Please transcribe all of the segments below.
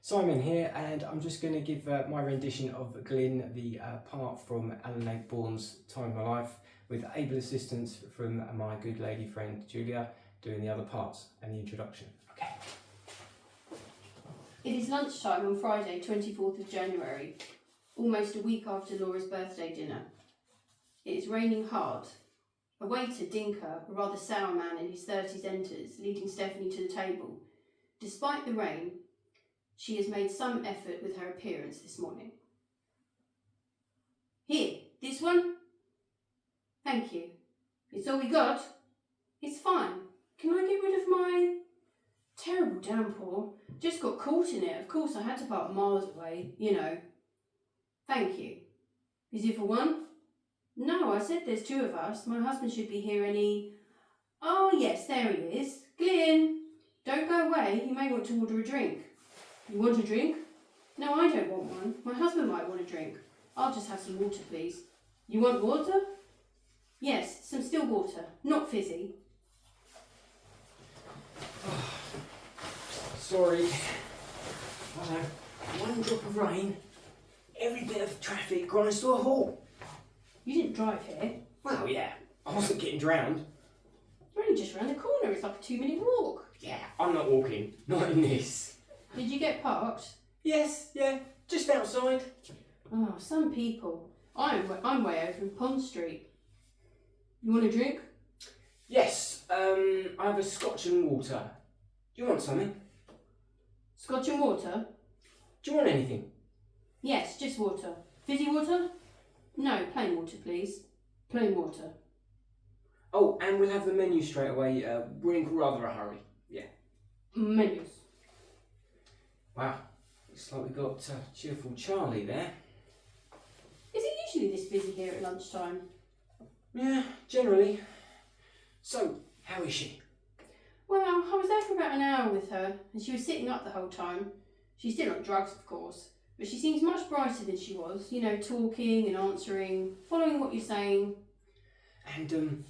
Simon here, and I'm just going to give my rendition of Glyn, the part from Alan Ayckbourn's Time of My Life, with able assistance from my good lady friend Julia, doing the other parts and the introduction. Okay. It is lunchtime on Friday, 24th of January, almost a week after Laura's birthday dinner. It is raining hard. A waiter, Dinker, a rather sour man in his 30s, enters, leading Stephanie to the table. Despite the rain, she has made some effort with her appearance this morning. Here, this one? Thank you. It's all we got? It's fine. Can I get rid of my terrible downpour? Just got caught in it. Of course, I had to park miles away, you know. Thank you. Is it for one? No, I said there's two of us. My husband should be here any... Oh, yes, there he is. Glyn, don't go away. You may want to order a drink. You want a drink? No, I don't want one. My husband might want a drink. I'll just have some water, please. You want water? Yes, some still water, not fizzy. Sorry. I know. One drop of rain, every bit of traffic grinds to a halt. You didn't drive here. Well, yeah, I wasn't getting drowned. You're only just round the corner. It's like a 2-minute walk. Yeah, I'm not walking. Not in this. Did you get parked? Yes, yeah, just outside. Oh, some people. I'm way over in Pond Street. You want a drink? Yes, I have a scotch and water. Do you want something? Scotch and water? Do you want anything? Yes, just water. Fizzy water? No, plain water, please. Plain water. Oh, and we'll have the menu straight away. We're in rather a hurry. Yeah. Menus. Wow, looks like we've got cheerful Charlie there. Is it usually this busy here at lunchtime? Yeah, generally. So, how is she? Well, I was there for about an hour with her, and she was sitting up the whole time. She's still on drugs, of course, but she seems much brighter than she was, you know, talking and answering, following what you're saying. And,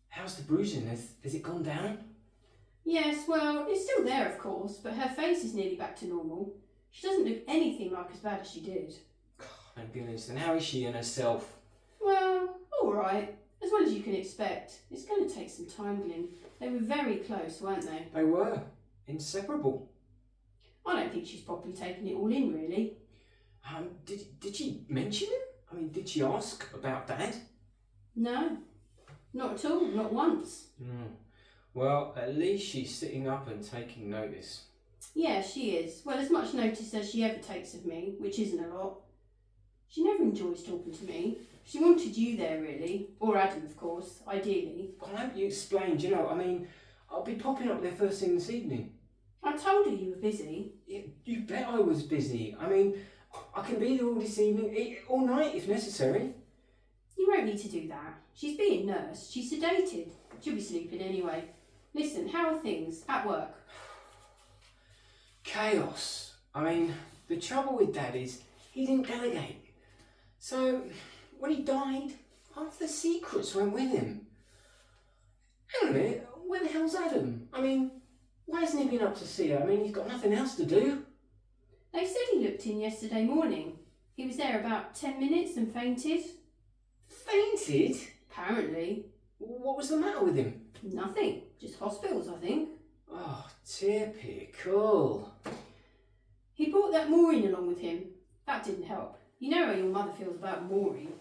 how's the bruising? Has it gone down? Yes, well, it's still there, of course, but her face is nearly back to normal. She doesn't look anything like as bad as she did. Thank goodness. And how is she in herself? Well, all right. As well as you can expect. It's going to take some time, Glyn. They were very close, weren't they? They were. Inseparable. I don't think she's properly taken it all in, really. Did she mention him? I mean, did she ask about Dad? No, not at all, not once. Well, at least she's sitting up and taking notice. Yeah, she is. Well, as much notice as she ever takes of me, which isn't a lot. She never enjoys talking to me. She wanted you there, really. Or Adam, of course, ideally. I hope you explained, you know, I mean, I'll be popping up there first thing this evening. I told her you were busy. You bet I was busy. I mean, I can be there all this evening, all night if necessary. You won't need to do that. She's being nursed. She's sedated. She'll be sleeping anyway. Listen, how are things at work? Chaos. I mean, the trouble with Dad is he didn't delegate. So, when he died, half the secrets went with him. Hang on a minute, where the hell's Adam? I mean, why hasn't he been up to see her? I mean, he's got nothing else to do. They said he looked in yesterday morning. He was there about 10 minutes and fainted. Fainted? Apparently. What was the matter with him? Nothing. Just hospitals, I think. Oh, typical. He brought that Maureen along with him. That didn't help. You know how your mother feels about Maureen.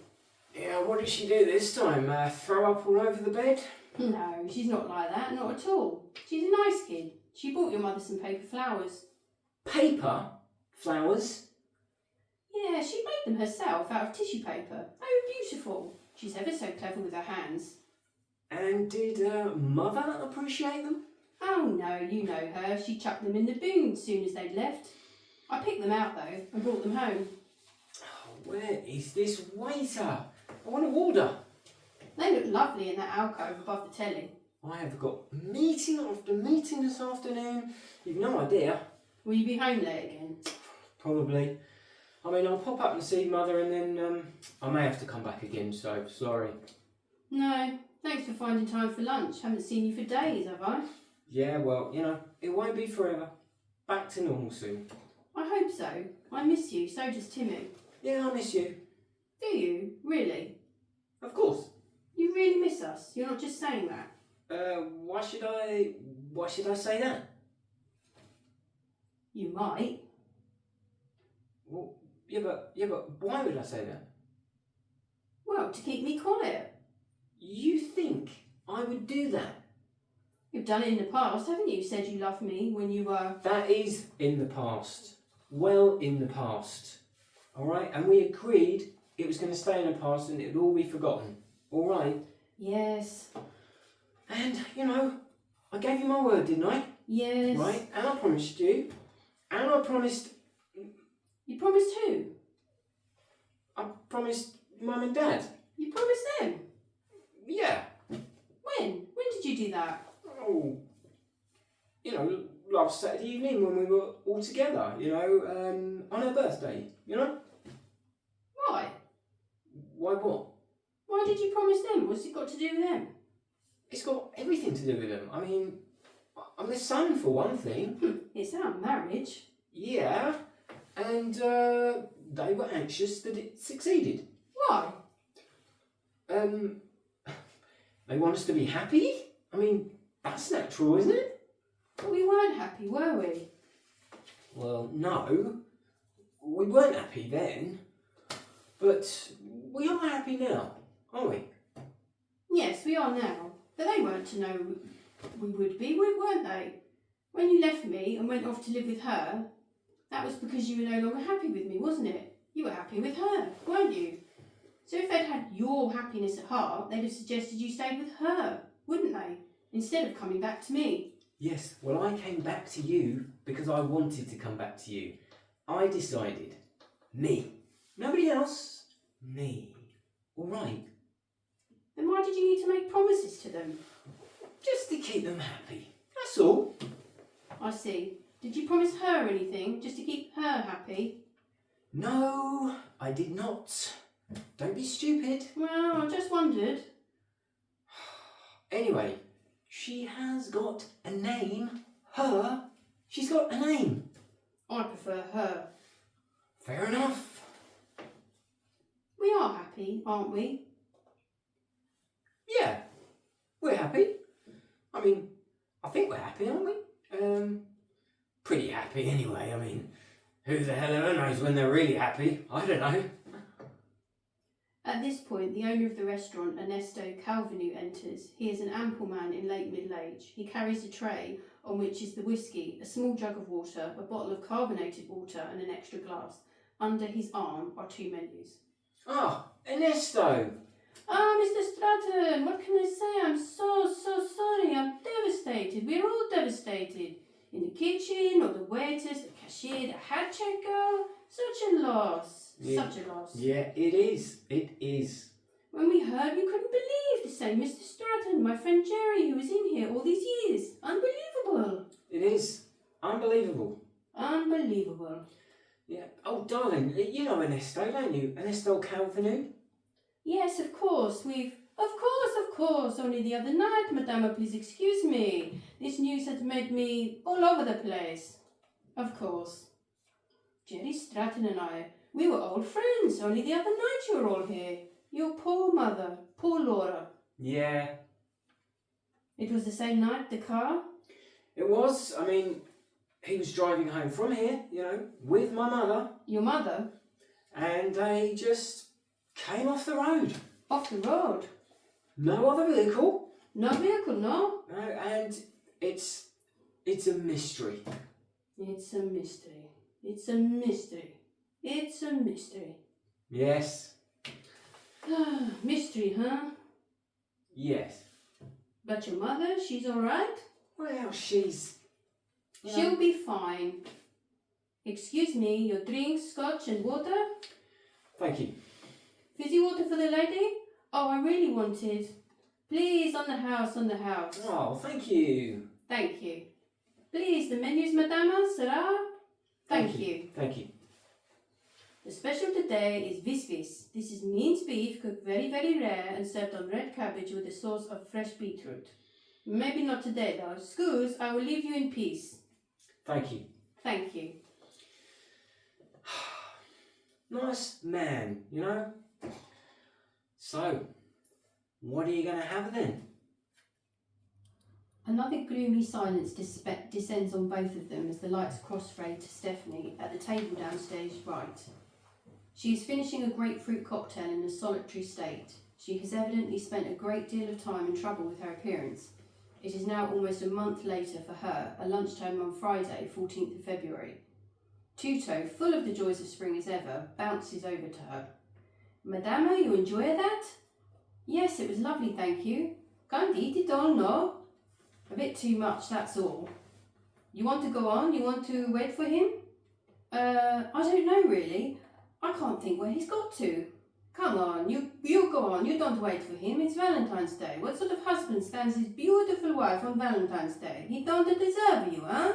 Yeah, what did she do this time? Throw up all over the bed? No, she's not like that, not at all. She's a nice kid. She bought your mother some paper flowers. Paper? Flowers? Yeah, she made them herself out of tissue paper. They were beautiful. She's ever so clever with her hands. And did Mother appreciate them? Oh no, you know her. She chucked them in the bin as soon as they'd left. I picked them out though and brought them home. Oh, where is this waiter? I want to order. They look lovely in that alcove above the telly. I have got meeting after meeting this afternoon. You've no idea. Will you be home late again? Probably. I mean, I'll pop up and see Mother and then I may have to come back again, so sorry. No, thanks for finding time for lunch. Haven't seen you for days, have I? Yeah, well, you know, it won't be forever. Back to normal soon. I hope so. I miss you, so does Timmy. Yeah, I miss you. Do you? Really? Of course. You really miss us? You're not just saying that? Why should I say that? You might. Well, yeah, but why would I say that? Well, to keep me quiet. You think I would do that? You've done it in the past, haven't you? Said you loved me when you were... That is in the past. Well in the past. Alright? And we agreed it was going to stay in the past and it would all be forgotten. Alright? Yes. And, I gave you my word, didn't I? Yes. Right? And I promised you. And I promised... You promised who? I promised Mum and Dad. You promised them? Yeah. When? When did you do that? Oh, last Saturday evening when we were all together, on her birthday, Why? Why what? Why did you promise them? What's it got to do with them? It's got everything to do with them. I mean, I'm their son for one thing. It's our marriage. Yeah, and they were anxious that it succeeded. Why? They want us to be happy? I mean, that's natural, isn't it? But we weren't happy, were we? Well, no. We weren't happy then. But we are happy now, aren't we? Yes, we are now. But they weren't to know we would be, weren't they? When you left me and went off to live with her, that was because you were no longer happy with me, wasn't it? You were happy with her, weren't you? So if they'd had your happiness at heart, they'd have suggested you stayed with her, wouldn't they? Instead of coming back to me. Yes, well, I came back to you because I wanted to come back to you. I decided. Me. Nobody else. Me. All right. Then why did you need to make promises to them? Just to keep them happy. That's all. I see. Did you promise her anything just to keep her happy? No, I did not. Don't be stupid. Well, I just wondered. Anyway, she has got a name. Her. She's got a name. I prefer her. Fair enough. We are happy, aren't we? Yeah, we're happy. I mean, I think we're happy, aren't we? Pretty happy anyway. I mean, who the hell ever knows when they're really happy? I don't know. At this point, the owner of the restaurant, Ernesto Calvinu, enters. He is an ample man in late middle age. He carries a tray on which is the whiskey, a small jug of water, a bottle of carbonated water and an extra glass. Under his arm are 2 menus. Ah, Ernesto! Ah, Mr. Stratton, what can I say? I'm so sorry. I'm devastated. We're all devastated. In the kitchen, all the waiters, the cashier, the hat checker. Such a loss. Yeah. Such a loss. Yeah, it is. It is. When we heard, we couldn't believe the same Mr. Stratton, my friend Jerry, who was in here all these years. Unbelievable. It is. Unbelievable. Unbelievable. Yeah. Oh, darling, you know Ernesto, don't you? Ernesto Calvinu? Yes, of course. Of course. Only the other night, Madame, please excuse me. This news has made me all over the place. Of course. Jerry Stratton and I, we were old friends. Only the other night you were all here. Your poor mother, poor Laura. Yeah. It was the same night, the car? It was. I mean, he was driving home from here, with my mother. Your mother? And they just came off the road. Off the road? No other vehicle. No vehicle, no? No, and it's a mystery. It's a mystery. It's a mystery. It's a mystery. Yes. Mystery, huh? Yes. But your mother, she's all right? Well, she's... She'll be fine. Excuse me, your drinks, scotch and water? Thank you. Fizzy water for the lady? Oh, I really wanted. Please, on the house, on the house. Oh, thank you. Thank you. Please, the menus, madama, sera? Thank you. Thank you. The special today is vis-vis. This is minced beef cooked very, very rare and served on red cabbage with a sauce of fresh beetroot. Maybe not today though. Scuse, I will leave you in peace. Thank you. Thank you. nice man, you know. So, what are you going to have then? Another gloomy silence descends on both of them as the lights cross-fade to Stephanie at the table downstairs right. She is finishing a grapefruit cocktail in a solitary state. She has evidently spent a great deal of time and trouble with her appearance. It is now almost a month later for her, a lunchtime on Friday, 14th of February. Tuto, full of the joys of spring as ever, bounces over to her. Madama, you enjoy that? Yes, it was lovely, thank you. Can't eat it all, no? A bit too much, that's all. You want to go on? You want to wait for him? I don't know really. I can't think where he's got to. Come on, you go on, you don't wait for him. It's Valentine's Day. What sort of husband stands his beautiful wife on Valentine's Day? He don't deserve you, huh?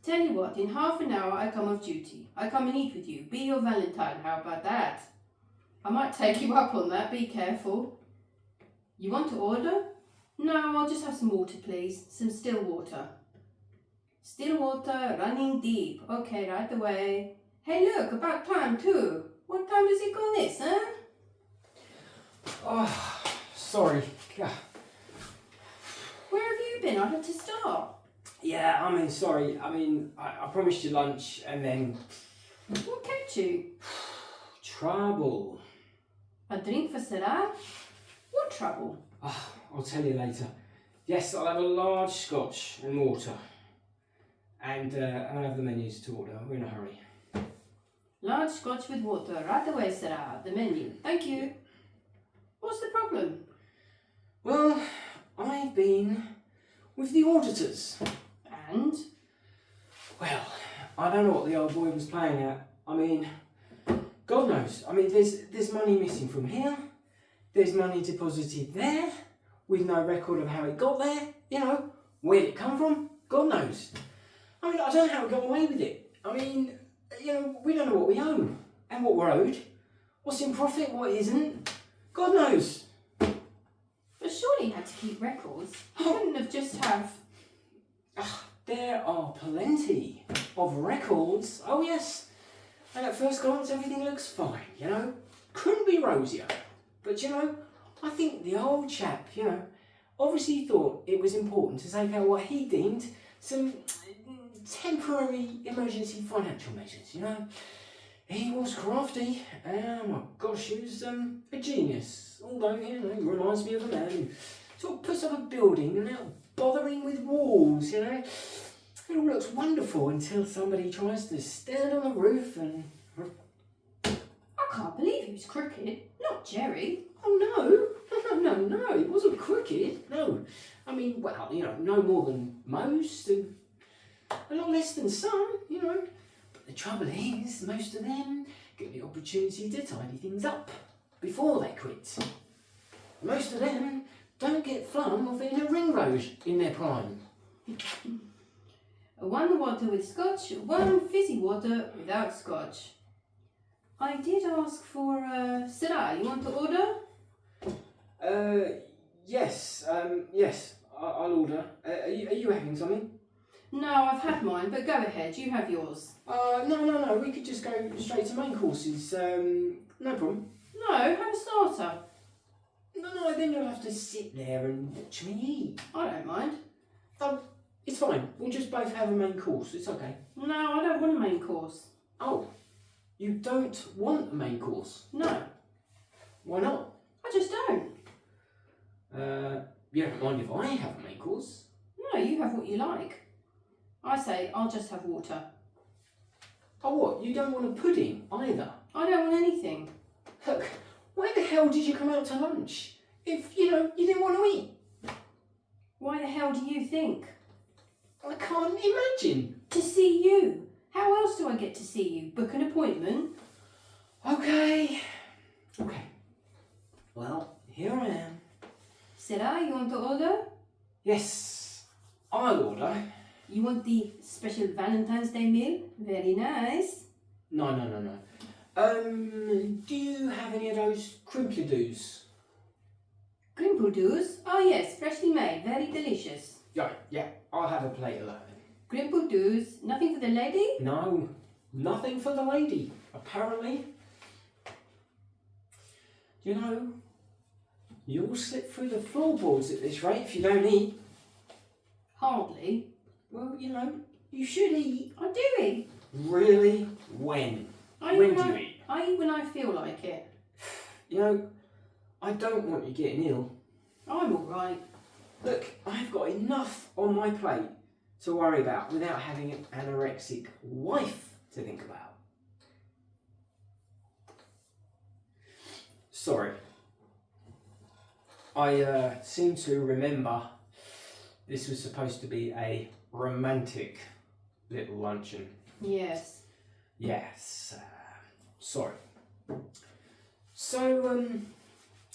Tell you what, in half an hour I come off duty. I come and eat with you. Be your Valentine, how about that? I might take you up on that, be careful. You want to order? No, I'll just have some water, please. Some still water. Still water, running deep. Okay, right away. Hey, look, about time too. What time does it go this, huh? Oh, sorry. Where have you been? I had to start. Yeah, sorry. I promised you lunch and then... What kept you? Trouble. A drink for Sarah? What trouble? Oh, I'll tell you later. Yes, I'll have a large scotch and water. And I'll have the menus to order. We're in a hurry. Large scotch with water. Right away, Sarah. The menu. Thank you. What's the problem? Well, I've been with the auditors. And? Well, I don't know what the old boy was playing at. God knows. There's money missing from here. There's money deposited there with no record of how it got there. You know, where did it come from? God knows. I don't know how we got away with it. We don't know what we owe and what we're owed. What's in profit, what isn't. God knows. But surely you had to keep records. You couldn't have just have... There are plenty of records. Oh yes. And at first glance everything looks fine, you know. Couldn't be rosier. But I think the old chap, obviously thought it was important to take out what he deemed some temporary emergency financial measures, He was crafty. Oh my gosh, he was a genius. Although, he reminds me of a man who sort of puts up a building and now bothering with walls, It all looks wonderful until somebody tries to stand on the roof and... I can't believe he was crooked. Not Jerry. Oh no, it wasn't crooked, no. No more than most, and a lot less than some, But the trouble is, most of them get the opportunity to tidy things up before they quit. Most of them don't get flung off in a ring road in their prime. One water with scotch, one fizzy water without scotch. I did ask for, Sarah, you want to order? Yes, I'll order. Are you having something? No, I've had mine, but go ahead, you have yours. No, we could just go straight to main courses, no problem. No, have a starter. No, then you'll have to sit there and watch me eat. I don't mind. Oh, it's fine, we'll just both have a main course, it's okay. No, I don't want a main course. Oh, you don't want a main course? No. Why not? I just don't. You don't mind if I have a main course? No, you have what you like. I say I'll just have water. Oh what, you don't want a pudding either? I don't want anything. Look, why the hell did you come out to lunch? If, you didn't want to eat? Why the hell do you think? I can't imagine. To see you. How else do I get to see you? Book an appointment? Okay. Well, here I am. Sarah, you want to order? Yes, I'll order. You want the special Valentine's Day meal? Very nice. No. Do you have any of those crimply-doos? Grimpledoos? Oh yes, freshly made, very delicious. Yeah, I'll have a plate of that then. Grimpledoos, nothing for the lady? No, Nothing for the lady, apparently. You know, you'll slip through the floorboards at this rate if you don't eat. Hardly. Well, you know, you should eat. I do eat. Really? When? I When eat do you eat? I eat when I feel like it. You know, I don't want you getting ill. I'm alright. Look, I've got enough on my plate to worry about without having an anorexic wife to think about. Sorry. I seem to remember this was supposed to be a romantic little luncheon. Yes. Yes. Sorry. So,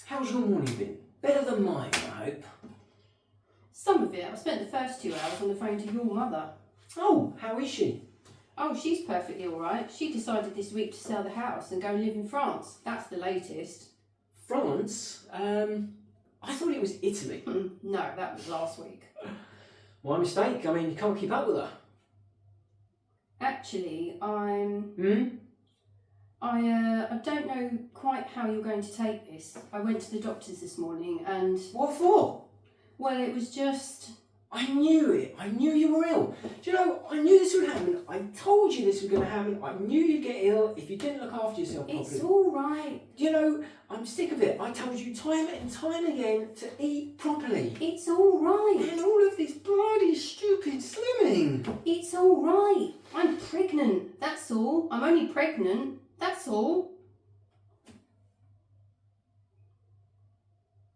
how's your morning been? Better than mine, I hope. Some of it. I spent the first 2 hours on the phone to your mother. Oh, how is she? Oh, she's perfectly alright. She decided this week to sell the house and go live in France. That's the latest. France? I thought it was Italy. No, that was last week. My mistake. I mean, you can't keep up with her. Actually, Hmm? I don't know quite how you're going to take this. I went to the doctors this morning and... What for? Well, it was just... I knew it. I knew you were ill. Do you know, I knew this would happen. I told you this was going to happen. I knew you'd get ill if you didn't look after yourself properly. It's alright. Do you know, I'm sick of it. I told you time and time again to eat properly. It's alright. And all of this bloody stupid slimming. It's alright. I'm pregnant. That's all. I'm only pregnant. That's all.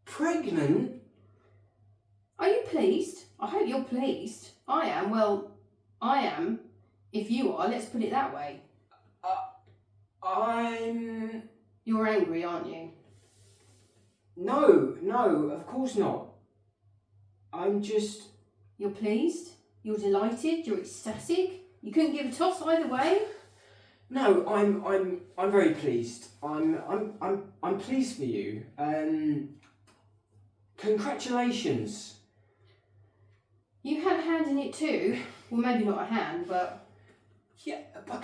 Pregnant? Are you pleased? I hope you're pleased. I am. Well, I am. If you are, let's put it that way. I'm... You're angry, aren't you? No, of course not. I'm just... You're pleased? You're delighted? You're ecstatic? You couldn't give a toss either way? No, I'm very pleased. I'm pleased for you. Congratulations. You had a hand in it too. Well, maybe not a hand, but... Yeah, but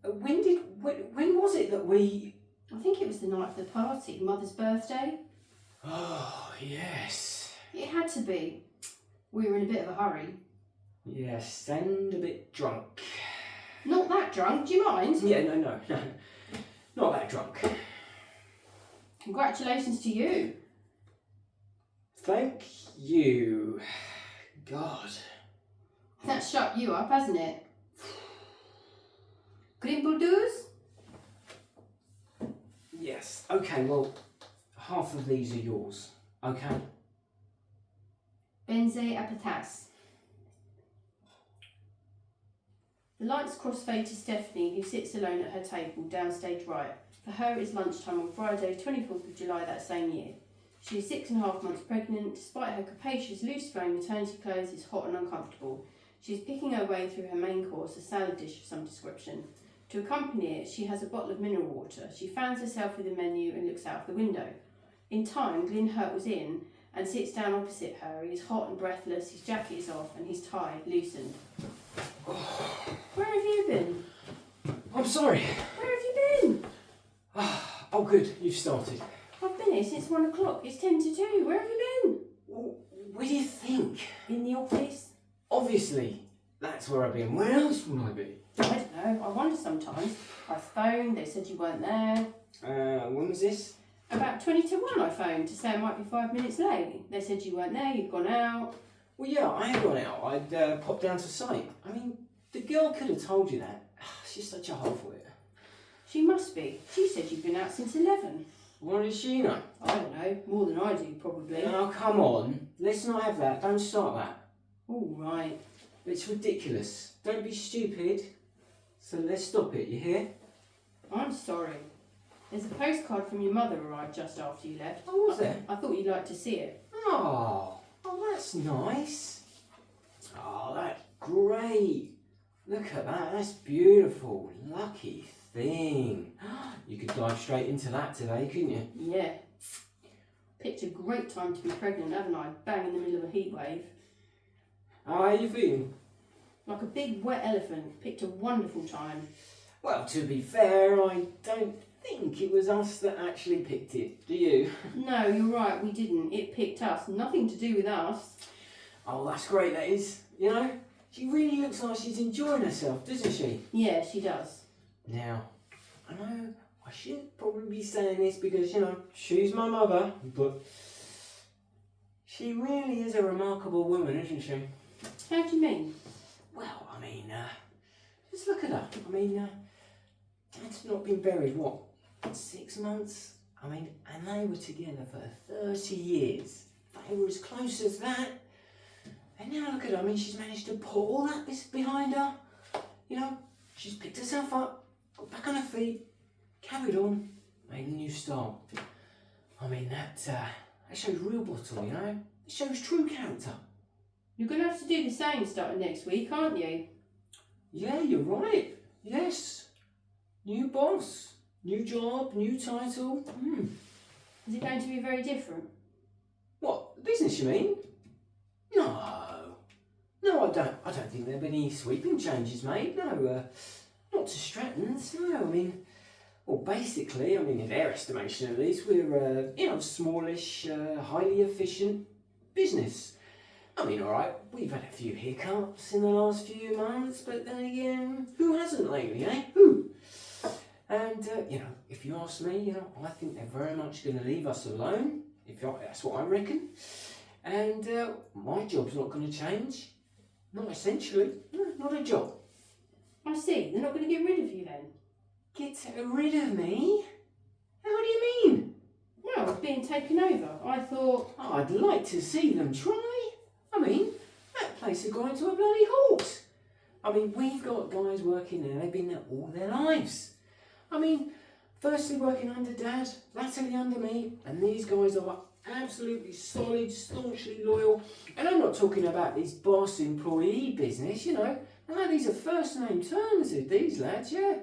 when was it that we... I think it was the night of the party, Mother's birthday. Oh, yes. It had to be. We were in a bit of a hurry. Yes, and a bit drunk. Not that drunk, do you mind? Yeah, no. Not that drunk. Congratulations to you. Thank you. God. That's shut you up, hasn't it? Grimbledus? Yes. Okay, well, half of these are yours. Okay? Benze apatas. The lights crossfade to Stephanie, who sits alone at her table, downstage right. For her, it's lunchtime on Friday, 24th of July that same year. She is 6.5 months pregnant. Despite her capacious, loose-flowing maternity clothes, is hot and uncomfortable. She is picking her way through her main course, a salad dish of some description. To accompany it, she has a bottle of mineral water. She fans herself with the menu and looks out of the window. In time, Glyn hurtles in and sits down opposite her. He is hot and breathless, his jacket is off and his tie loosened. Where have you been? I'm sorry. Where have you been? Oh, good. You've started. I've been here since 1 o'clock. It's 10 to 2. Where have you Where do you think? been? In the office? Obviously, that's where I've been. Where else would I be? I don't know. I wonder sometimes. I phoned. They said you weren't there. When was this? About 20 to 1 I phoned to say I might be 5 minutes late. They said you weren't there. You'd gone out. Well, yeah, I had gone out. I'd popped down to site. I mean, the girl could have told you that. She's such a halfwit. She must be. She said you'd been out since 11. What does she know? I don't know. More than I do, probably. Now, come on. Let's not have that. Don't start that. All right. It's ridiculous. Don't be stupid. So let's stop it, you hear? I'm sorry. There's a postcard from your mother arrived just after you left. Oh, was there? I thought you'd like to see it. Oh, that's nice. Oh, that's great. Look at that. That's beautiful. Lucky thing. You could dive straight into that today, couldn't you? Yeah. Picked a great time to be pregnant, haven't I? Bang in the middle of a heat wave. How are you feeling? Like a big wet elephant. Picked a wonderful time. Well, to be fair, I don't think it was us that actually picked it. Do you? No, you're right, we didn't. It picked us. Nothing to do with us. Oh, that's great, that is. You know, she really looks like she's enjoying herself, doesn't she? Yeah, she does. Now, I know I shouldn't probably be saying this because, you know, she's my mother, but she really is a remarkable woman, isn't she? How do you mean? Well, I mean, just look at her. I mean, Dad's not been buried, what, 6 months? I mean, and they were together for 30 years. They were as close as that. And now look at her. I mean, she's managed to put all that behind her. You know, she's picked herself up, got back on her feet, carried on, made a new start. I mean, that shows real bottle, you know? It shows true character. You're going to have to do the same starting next week, aren't you? Yeah, you're right. Yes. New boss, new job, new title. Is it going to be very different? What, the business you mean? No, I don't think there'll be any sweeping changes made. No, not to Stratton's. No, I mean, well, basically, I mean, in their estimation at least, we're you know, smallish, highly efficient business. I mean, all right, we've had a few hiccups in the last few months, but then again, who hasn't lately, eh? Who? And you know, if you ask me, you know, I think they're very much going to leave us alone. That's what I reckon. And my job's not going to change. Not essentially. No, not a job. I see. They're not going to get rid of you then? Get rid of me? How do you mean? Well, being taken over. I thought... Oh, I'd like to see them try. I mean, that place is going to a bloody halt. I mean, we've got guys working there. They've been there all their lives. I mean, firstly working under Dad, latterly under me, and these guys are absolutely solid, staunchly loyal. And I'm not talking about this boss-employee business, you know. No, these are first-name terms with these lads, yeah.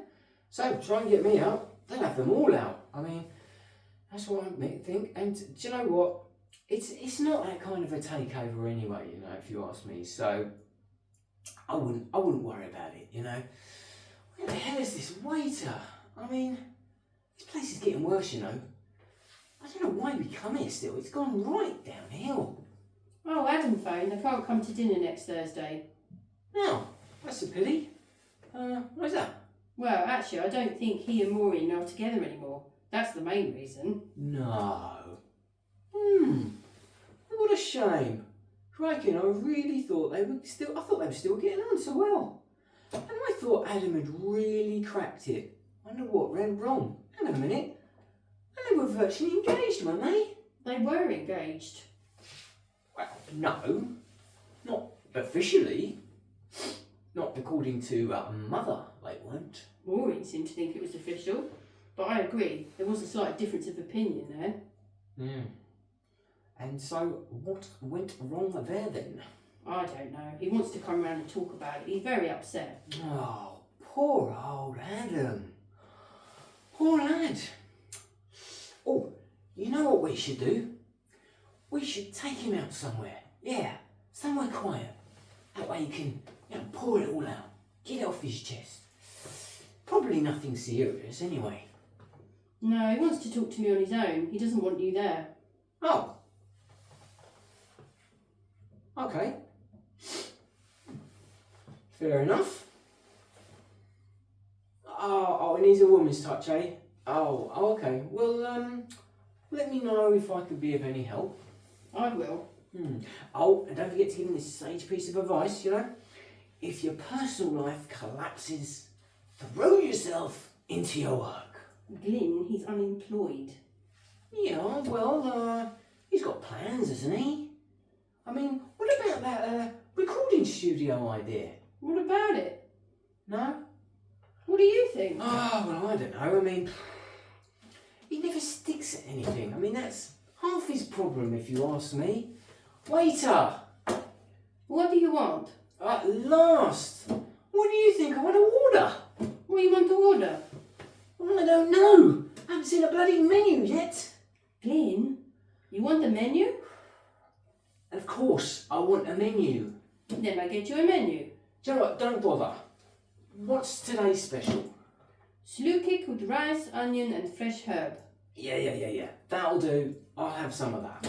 So, try and get me out, they'll have them all out. I mean, that's what I think. And do you know what? It's not that kind of a takeover anyway, you know, if you ask me. So, I wouldn't worry about it, you know. Where the hell is this waiter? I mean, this place is getting worse, you know. I don't know why we come here still. It's gone right downhill. Oh, Adam phoned. I can't come to dinner next Thursday. Now, that's a pity. Why's that? Well, actually, I don't think he and Maureen are together anymore. That's the main reason. No. What a shame. Crikey, I really thought they were still getting on so well. And I thought Adam had really cracked it. Wonder what went wrong. Hang on a minute. They were virtually engaged, weren't they? They were engaged. Well, no. Not officially. Not according to Mother, they weren't. Maureen seemed to think it was official. But I agree, there was a slight difference of opinion there. And so, what went wrong there then? I don't know. He wants to come round and talk about it. He's very upset. Oh, poor old Adam. Poor lad. Oh, you know what we should do? We should take him out somewhere. Yeah, somewhere quiet. That way he can, you know, pour it all out. Get it off his chest. Probably nothing serious anyway. No, he wants to talk to me on his own. He doesn't want you there. Oh. Okay. Fair enough. Oh, it needs a woman's touch, eh? Oh, okay. Well, let me know if I can be of any help. I will. Oh, and don't forget to give him this sage piece of advice, you know. If your personal life collapses, throw yourself into your work. Glyn, he's unemployed. Yeah, well, he's got plans, hasn't he? I mean, what about that recording studio idea? What about it? No? What do you think? Oh, well, I don't know. I mean, he never sticks at anything. I mean, that's half his problem, if you ask me. Waiter! What do you want? At last! What do you think I want to order? What do you want to order? Well, I don't know. I haven't seen a bloody menu yet. Glyn, you want the menu? Of course, I want a menu. Then I get you a menu. Do you know what? Don't bother. What's today's special? Sloe cake with rice, onion and fresh herb. Yeah. That'll do. I'll have some of that.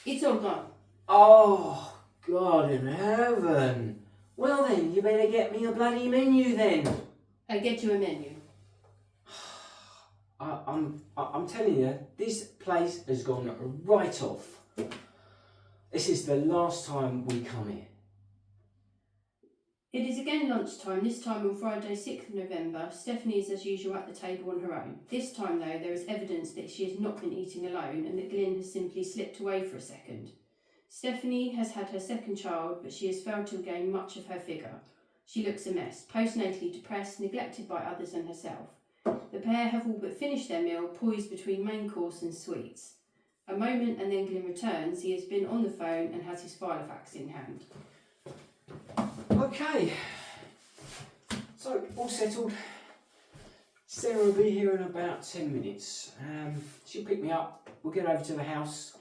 It's all gone. Oh, God in heaven. Well then, you better get me a bloody menu then. I'll get you a menu. I'm telling you, this place has gone right off. This is the last time we come here. It is again lunchtime, this time on Friday 6th of November. Stephanie is as usual at the table on her own. This time though, there is evidence that she has not been eating alone and that Glyn has simply slipped away for a second. Stephanie has had her second child, but she has failed to regain much of her figure. She looks a mess, postnatally depressed, neglected by others and herself. The pair have all but finished their meal, poised between main course and sweets. A moment and then Glyn returns. He has been on the phone and has his filofax in hand. Okay, so all settled. Sarah will be here in about 10 minutes. She'll pick me up, we'll get over to the house,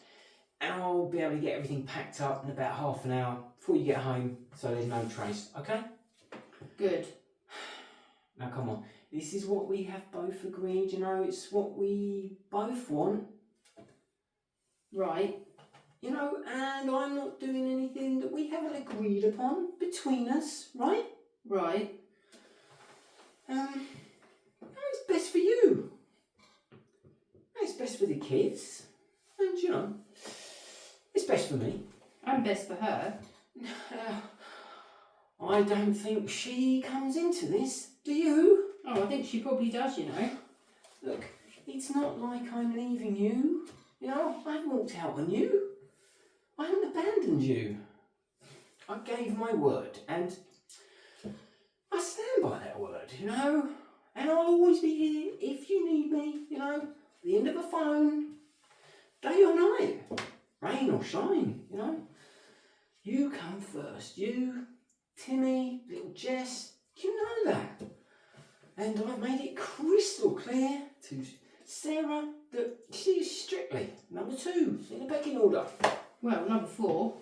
and I'll be able to get everything packed up in about half an hour before you get home, so there's no trace, okay? Good. Now come on, this is what we have both agreed, you know, it's what we both want. Right. You know, and I'm not doing anything that we haven't agreed upon between us, right? Right. It's best for you. It's best for the kids. And, you know, it's best for me. And best for her. I don't think she comes into this, do you? Oh, I think she probably does, you know. Look, it's not like I'm leaving you. You know, I haven't walked out on you. I haven't abandoned you. I gave my word, and I stand by that word, you know. And I'll always be here if you need me, you know. At the end of a phone, day or night, rain or shine, you know. You come first. You, Timmy, little Jess, you know that. And I've made it crystal clear to Sarah that she is strictly number 2 in the pecking order. Well, number 4.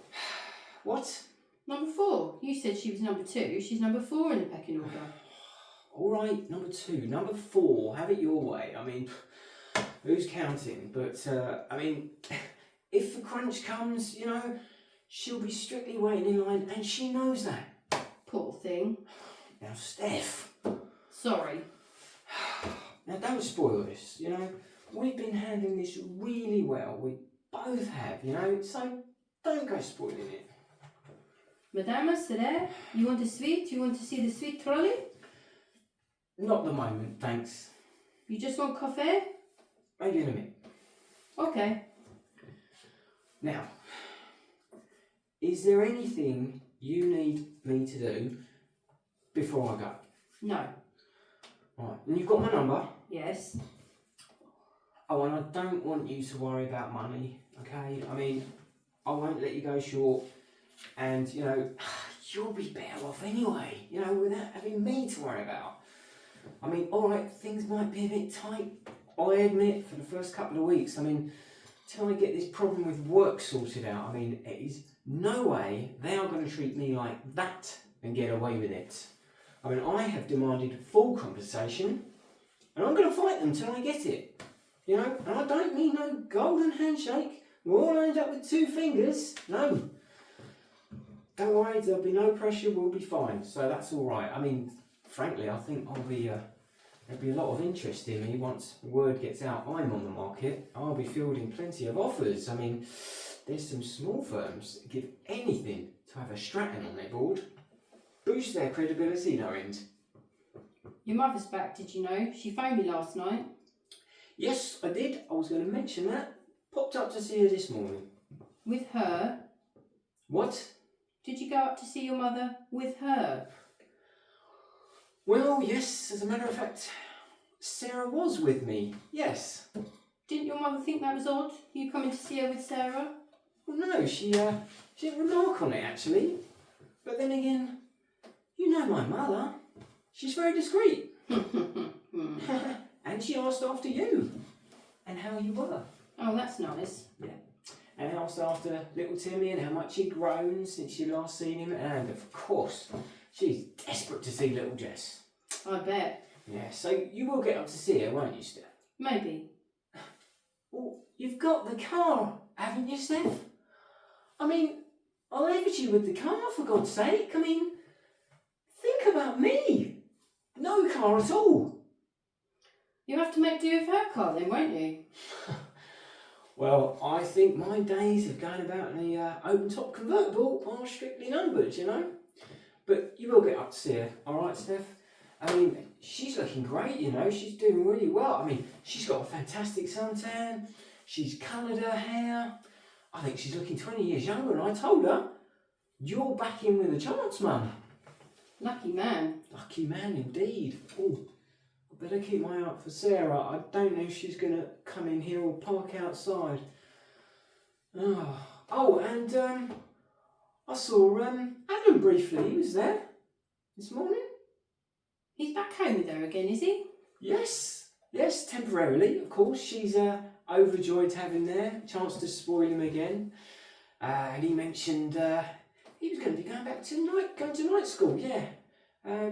What? Number 4. You said she was number 2. She's number 4 in the pecking order. All right, number 2. Number 4, have it your way. I mean, who's counting? But, I mean, if the crunch comes, you know, she'll be strictly waiting in line, and she knows that. Poor thing. Now, Steph. Sorry. Now, don't spoil this, you know. We've been handling this really well. We both have, you know, so don't go spoiling it. Madame, c'est You want a sweet? You want to see the sweet trolley? Not at the moment, thanks. You just want coffee? Maybe in a minute. Okay. Now, is there anything you need me to do before I go? No. Right, and you've got my number. Yes. Oh, and I don't want you to worry about money, okay? I mean, I won't let you go short, and, you know, you'll be better off anyway, you know, without having me to worry about. I mean, alright, things might be a bit tight, I admit, for the first couple of weeks. I mean, till I get this problem with work sorted out, I mean, it is no way they are going to treat me like that and get away with it. I mean, I have demanded full compensation, and I'm going to fight them till I get it. You know, and I don't mean no golden handshake. We're all lined up with 2 fingers. No. Don't worry, there'll be no pressure, we'll be fine. So that's all right. I mean, frankly, I think there'll be a lot of interest in me once word gets out I'm on the market. I'll be fielding plenty of offers. I mean, there's some small firms that give anything to have a Stratton on their board. Boost their credibility, no end. Your mother's back, did you know? She phoned me last night. Yes, I did. I was going to mention that. Popped up to see her this morning. With her? What? Did you go up to see your mother with her? Well, yes, as a matter of fact, Sarah was with me, yes. Didn't your mother think that was odd, you coming to see her with Sarah? Well, no, she didn't remark on it, actually. But then again, you know my mother. She's very discreet. And she asked after you and how you were. Oh, that's nice. Yeah. And asked after little Timmy and how much he'd grown since you last seen him. And of course, She's desperate to see little Jess. I bet. Yeah, so you will get up to see her, won't you, Steph? Maybe. Well, you've got the car, haven't you, Steph? I mean, I'll leverage you with the car, for God's sake. I mean, think about me. No car at all. You'll have to make do with her car then, won't you? Well, I think my days of going about in the open-top convertible are strictly numbered, you know. But you will get up to see her, all right, Steph? I mean, she's looking great, you know. She's doing really well. I mean, she's got a fantastic suntan. She's coloured her hair. I think she's looking 20 years younger, and I told her, you're back in with a chance, Mum. Lucky man. Lucky man indeed. Oh, I better keep my eye out for Sarah. I don't know if she's going to come in here or park outside. Oh, and I saw Alan briefly. He was there this morning. He's back home with her again, is he? Yes, temporarily, of course. She's overjoyed having their chance to spoil him again. And he mentioned he was going to be going to night school, yeah.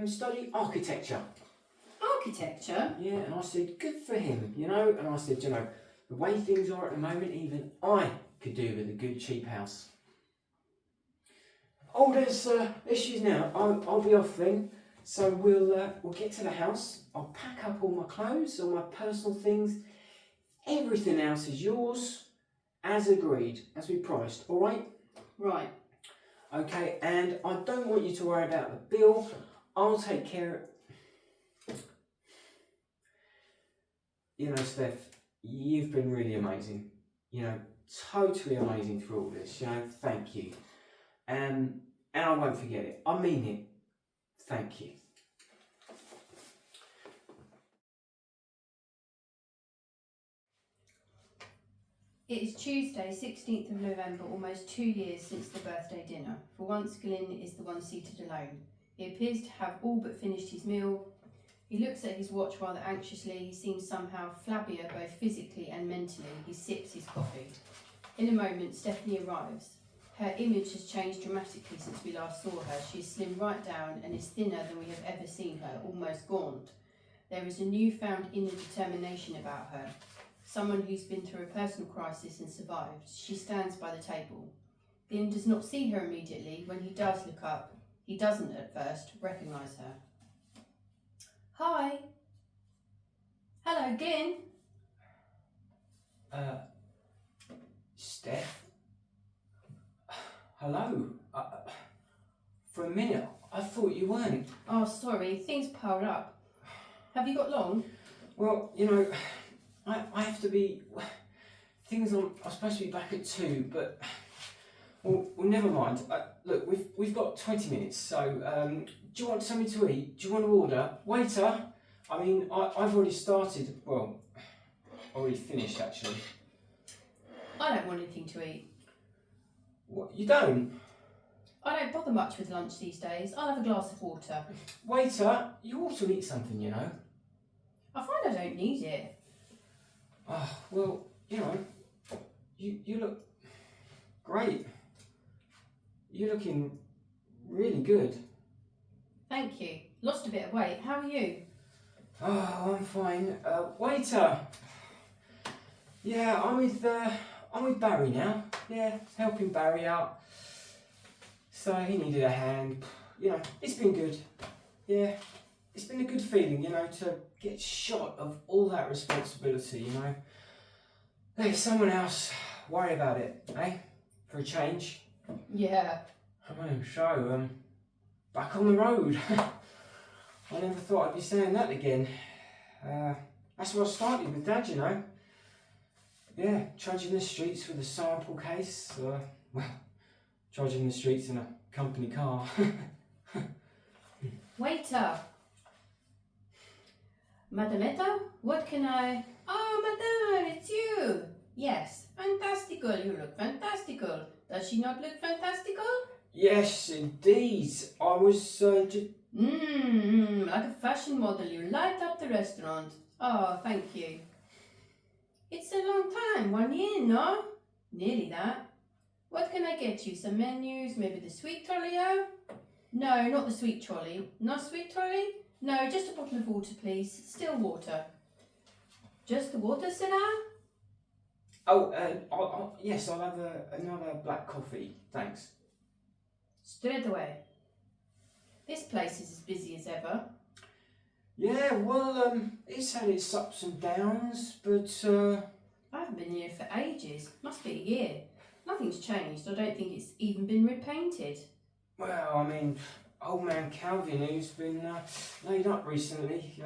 Study architecture. Architecture? Yeah, and I said, good for him, you know. And I said, you know, the way things are at the moment, even I could do with a good cheap house. Oh, there's issues now. I'll be off then. So we'll get to the house. I'll pack up all my clothes, all my personal things. Everything else is yours, as agreed, as we promised. All right? Right. Okay, and I don't want you to worry about the bill. I'll take care of... You know, Steph, you've been really amazing. You know, totally amazing through all this. You know, thank you. And I won't forget it. I mean it. Thank you. It is Tuesday, 16th of November, almost 2 years since the birthday dinner. For once, Glyn is the one seated alone. He appears to have all but finished his meal. He looks at his watch rather anxiously. He seems somehow flabbier, both physically and mentally. He sips his coffee. In a moment, Stephanie arrives. Her image has changed dramatically since we last saw her. She is slimmed right down and is thinner than we have ever seen her, almost gaunt. There is a newfound inner determination about her. Someone who's been through a personal crisis and survived. She stands by the table. Glyn does not see her immediately. When he does look up, he doesn't at first recognise her. Hi. Hello, Glyn. Steph? Hello? For a minute, I thought you weren't. Oh, sorry, things piled up. Have you got long? Well, you know, I have to be... Things I'm supposed to be back at 2, but... Well, never mind. Look, we've got 20 minutes, so do you want something to eat? Do you want to order? Waiter! I mean, I've already started, well, already finished actually. I don't want anything to eat. What, you don't? I don't bother much with lunch these days. I'll have a glass of water. Waiter, you ought to eat something, you know. I find I don't need it. Oh, well, you know, you look great. You're looking really good. Thank you. Lost a bit of weight. How are you? Oh, I'm fine. Waiter. Yeah, I'm with Barry now. Yeah, helping Barry out. So he needed a hand. You know, it's been good. Yeah, it's been a good feeling, you know, to get shot of all that responsibility, you know. Let someone else worry about it, eh? For a change. Yeah. I mean, so, back on the road. I never thought I'd be saying that again. That's where I started with Dad, you know. Yeah, trudging the streets with a sample case. Well, trudging the streets in a company car. Waiter. Madametta, what can I... Oh, madame, it's you. Yes, fantastical. You look fantastical. Does she not look fantastical? Yes, indeed. I was just... like a fashion model. You light up the restaurant. Oh, thank you. It's a long time, 1 year, no? Nearly that. What can I get you? Some menus, maybe the sweet Tolio? No, not the sweet trolley. Not sweet trolley? No, just a bottle of water, please. Still water. Just the water, Sina? Oh, yes, I'll have another black coffee, thanks. Straight away. This place is as busy as ever. Yeah, well, it's had its ups and downs, but I haven't been here for ages. Must be a year. Nothing's changed. I don't think it's even been repainted. well, I mean, old man Calvin, who's been laid up recently,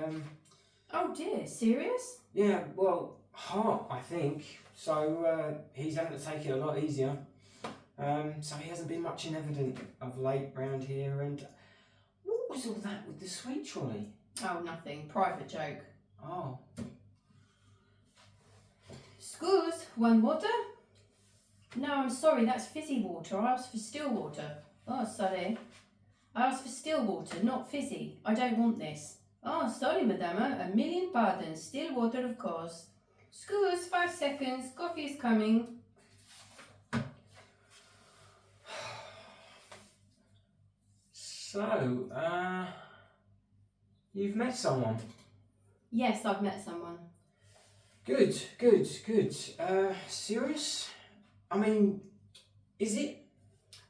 Oh dear, serious? yeah, well, heart, I think. So he's having to take it a lot easier. So he hasn't been much in evidence of late round here. And what was all that with the sweet trolley? Oh, nothing. Private joke. Oh, Scuse, one water? No, I'm sorry, that's fizzy water. I asked for still water. Oh, sorry. I asked for still water, not fizzy. I don't want this. Oh, sorry, madame. A million pardons. Still water, of course. Scuse, 5 seconds. Coffee is coming. so, you've met someone. Yes, I've met someone. Good. Serious? I mean, is it?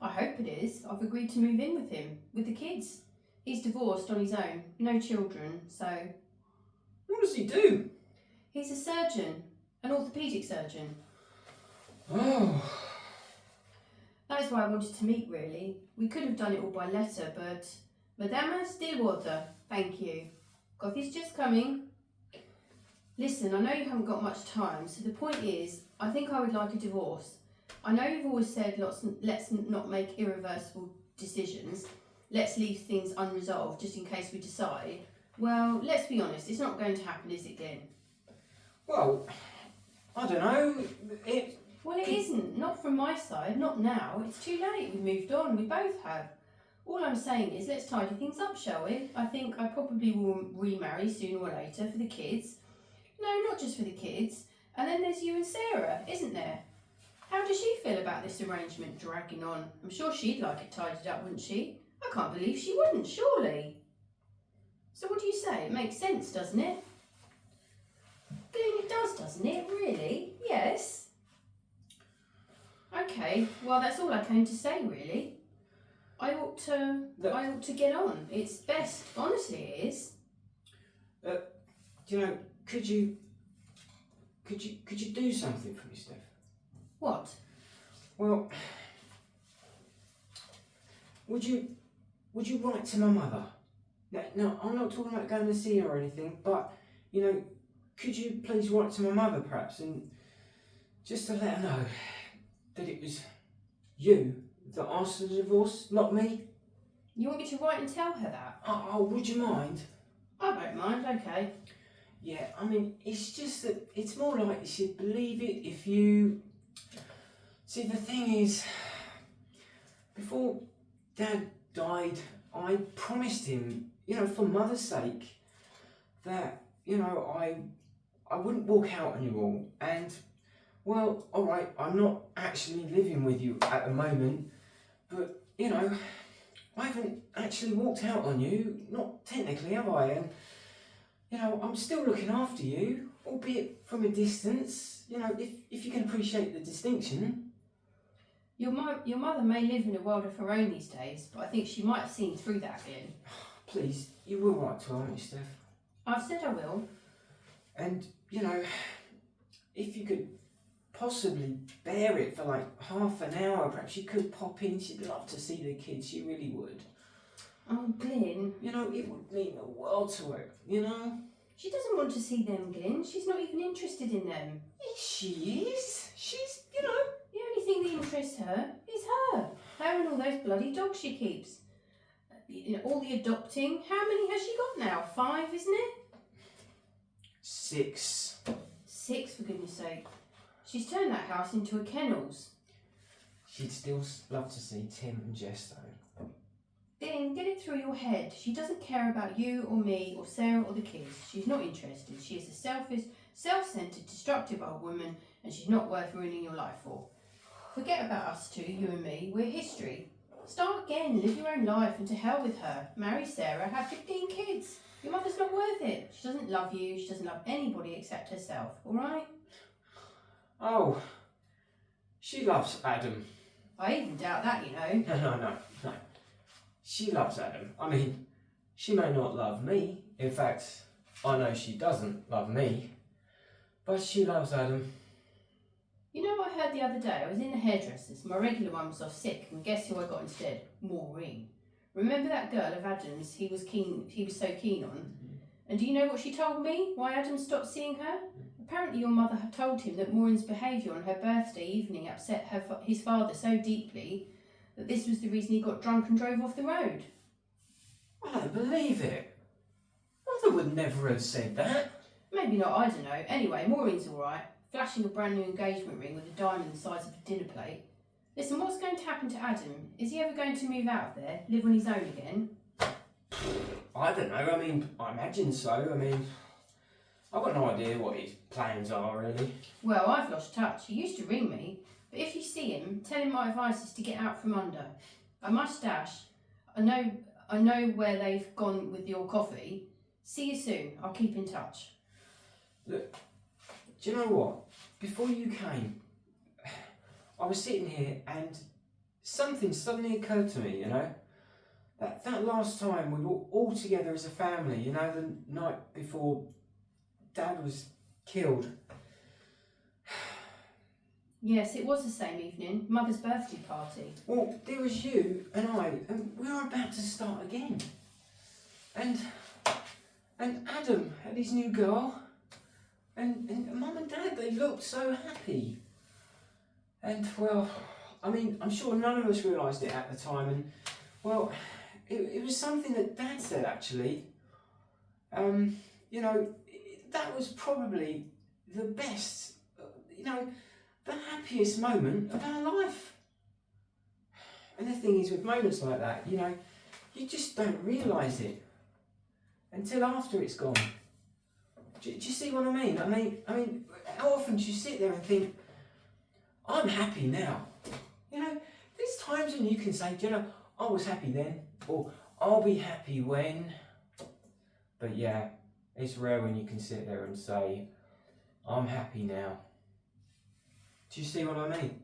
I hope it is. I've agreed to move in with him, with the kids. He's divorced on his own, no children, so... What does he do? He's a surgeon, an orthopaedic surgeon. Oh, That is why I wanted to meet, really. We could have done it all by letter, but... Madame, still water. Thank you. Coffee's just coming. Listen, I know you haven't got much time, so the point is, I think I would like a divorce. I know you've always said let's not make irreversible decisions. Let's leave things unresolved just in case we decide. Well, let's be honest, it's not going to happen, is it, Glyn? well, I don't know. Well, it isn't. Not from my side. Not now. It's too late. We've moved on. We both have. All I'm saying is let's tidy things up, shall we? I think I probably will remarry sooner or later for the kids. No, not just for the kids. And then there's you and Sarah, isn't there? How does she feel about this arrangement dragging on? I'm sure she'd like it tidied up, wouldn't she? I can't believe she wouldn't, surely. So what do you say? It makes sense, doesn't it? Glyn, it does, doesn't it? Really? Yes. Okay, well that's all I came to say, really. I ought to get on. It's best, honestly it is. You know, could you do something for me, Steph? What? Well, would you write to my mother? No, I'm not talking about going to see her or anything, but you know, could you please write to my mother perhaps, and just to let her know that it was you that asked for the divorce, not me? You want me to write and tell her that? Oh, would you mind? I don't mind, okay. Yeah, I mean, it's just that it's more likely she'd believe it if you... See, the thing is, before Dad died, I promised him, you know, for Mother's sake, that, you know, I wouldn't walk out on you all. And, well, all right, I'm not actually living with you at the moment, but, you know, I haven't actually walked out on you, not technically, have I? And, you know, I'm still looking after you, albeit from a distance, you know, if you can appreciate the distinction. Your mother may live in a world of her own these days, but I think she might have seen through that, Glyn. Please, you will write to her, won't you, Steph? I've said I will. And, you know, if you could possibly bear it for like half an hour, perhaps you could pop in. She'd love to see the kids, she really would. Oh, Glyn. You know, it would mean the world to her, you know? She doesn't want to see them, Glyn. She's not even interested in them. Yes, she is. She's, you know... The only thing that interests her is her. Her and all those bloody dogs she keeps. You know, all the adopting. How many has she got now? 5, isn't it? 6. 6, for goodness sake. She's turned that house into a kennels. She'd still love to see Tim and Jess, though. Then get it through your head. She doesn't care about you or me or Sarah or the kids. She's not interested. She is a selfish, self-centered, destructive old woman, and she's not worth ruining your life for. Forget about us two, you and me. We're history. Start again, live your own life, and to hell with her. Marry Sarah, have 15 kids. Your mother's not worth it. She doesn't love you, she doesn't love anybody except herself, alright? Oh, she loves Adam. I even doubt that, you know. No. She loves Adam. I mean, she may not love me. In fact, I know she doesn't love me. But she loves Adam. You know what I heard the other day? I was in the hairdresser's. My regular one was off sick, and guess who I got instead? Maureen. Remember that girl of Adam's he was so keen on? And do you know what she told me? Why Adam stopped seeing her? Apparently your mother had told him that Maureen's behaviour on her birthday evening upset his father so deeply that this was the reason he got drunk and drove off the road. I don't believe it. Mother would never have said that. Maybe not, I don't know. Anyway, Maureen's alright. Flashing a brand new engagement ring with a diamond the size of a dinner plate. Listen, what's going to happen to Adam? Is he ever going to move out of there, live on his own again? I don't know. I mean, I imagine so. I mean, I've got no idea what his plans are, really. Well, I've lost touch. He used to ring me. But if you see him, tell him my advice is to get out from under. I must dash. I know where they've gone with your coffee. See you soon. I'll keep in touch. Look, do you know what? Before you came, I was sitting here and something suddenly occurred to me, you know? That last time we were all together as a family, you know, the night before Dad was killed. Yes, it was the same evening. Mother's birthday party. Well, there was you and I, and we were about to start again. And Adam had his new girl, and Mum and Dad, they looked so happy. And, well, I mean, I'm sure none of us realised it at the time, and, well, it was something that Dad said, actually. You know, that was probably the best, you know, the happiest moment of our life. And the thing is, with moments like that, you know, you just don't realise it until after it's gone. Do you see what I mean? I mean, how often do you sit there and think, I'm happy now? You know, there's times when you can say, do you know, I was happy then, or I'll be happy when. But yeah, it's rare when you can sit there and say, I'm happy now. Do you see what I mean?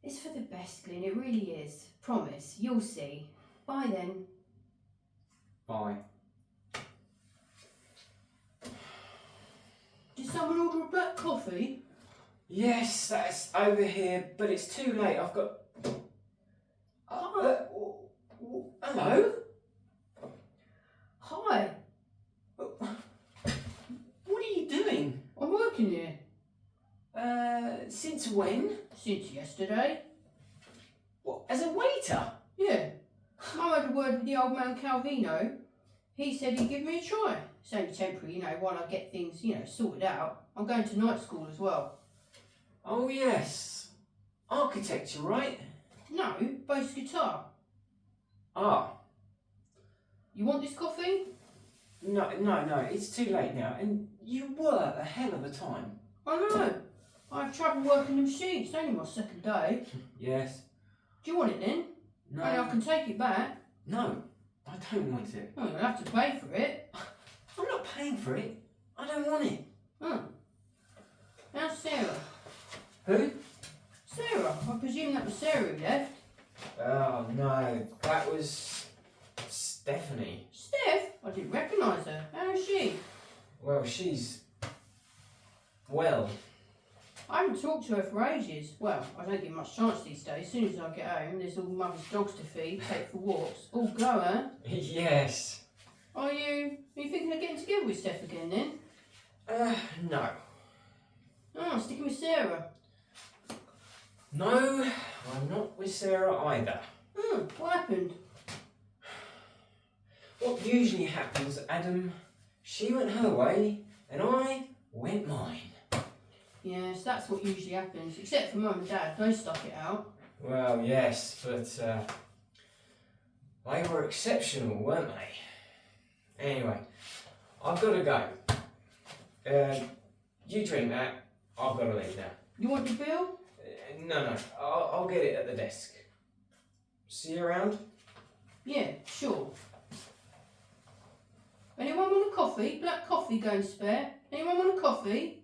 It's for the best, Glyn. It really is. Promise. You'll see. Bye then. Bye. Did someone order a black coffee? Yes, that's over here, but it's too late. I've got... hello? Hi. What are you doing? I'm working here. Since when? Since yesterday. What, as a waiter? Yeah. I had a word with the old man Calvino. He said he'd give me a try. It's only temporary, you know, while I get things, you know, sorted out. I'm going to night school as well. Oh yes. Architecture, right? No, bass guitar. Ah. You want this coffee? No, it's too late now, and you work a hell of a time. I know. I have trouble working the machine. It's only my second day. Yes. Do you want it then? No. Only I can take it back. No, I don't want it. Oh, you'll have to pay for it. I'm not paying for it. I don't want it. Oh. How's Sarah? Who? Sarah. I presume that was Sarah who left. Oh no, that was Stephanie. Steph? I didn't recognise her. How is she? Well, she's... well... I haven't talked to her for ages. Well, I don't get much chance these days. As soon as I get home, there's all mother's dogs to feed, take for walks. All go, huh? Yes. Are you thinking of getting together with Steph again then? No. Oh, sticking with Sarah. No, I'm not with Sarah either. What happened? What usually happens, Adam, she went her way and I went mine. Yes, that's what usually happens, except for Mum and Dad. They stuck it out. Well, yes, but they were exceptional, weren't they? Anyway, I've got to go. You drink that, I've got to leave now. You want the bill? No, I'll get it at the desk. See you around? Yeah, sure. Anyone want a coffee? Black coffee going spare? Anyone want a coffee?